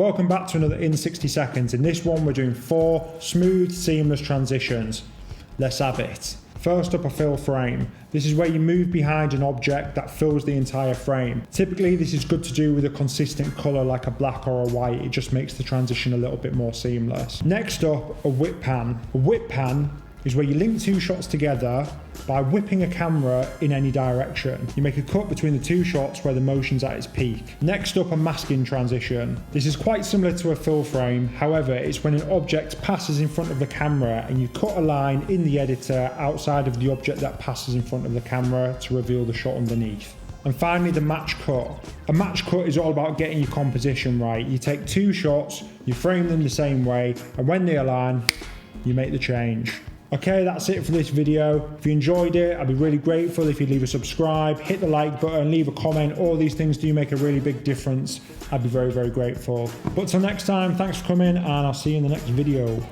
Welcome back to another In 60 Seconds. In this one, we're doing 4 smooth, seamless transitions. Let's have it. First up, a fill frame. This is where you move behind an object that fills the entire frame. Typically, this is good to do with a consistent color like a black or a white. It just makes the transition a little bit more seamless. Next up, a whip pan. A whip pan is where you link 2 shots together by whipping a camera in any direction. You make a cut between the 2 shots where the motion's at its peak. Next up, a masking transition. This is quite similar to a fill frame, however, it's when an object passes in front of the camera and you cut a line in the editor outside of the object that passes in front of the camera to reveal the shot underneath. And finally, the match cut. A match cut is all about getting your composition right. You take 2 shots, you frame them the same way, and when they align, you make the change. Okay, that's it for this video. If you enjoyed it, I'd be really grateful if you'd leave a subscribe, hit the like button, leave a comment. All these things do make a really big difference. I'd be very, very grateful. But till next time, thanks for coming, and I'll see you in the next video.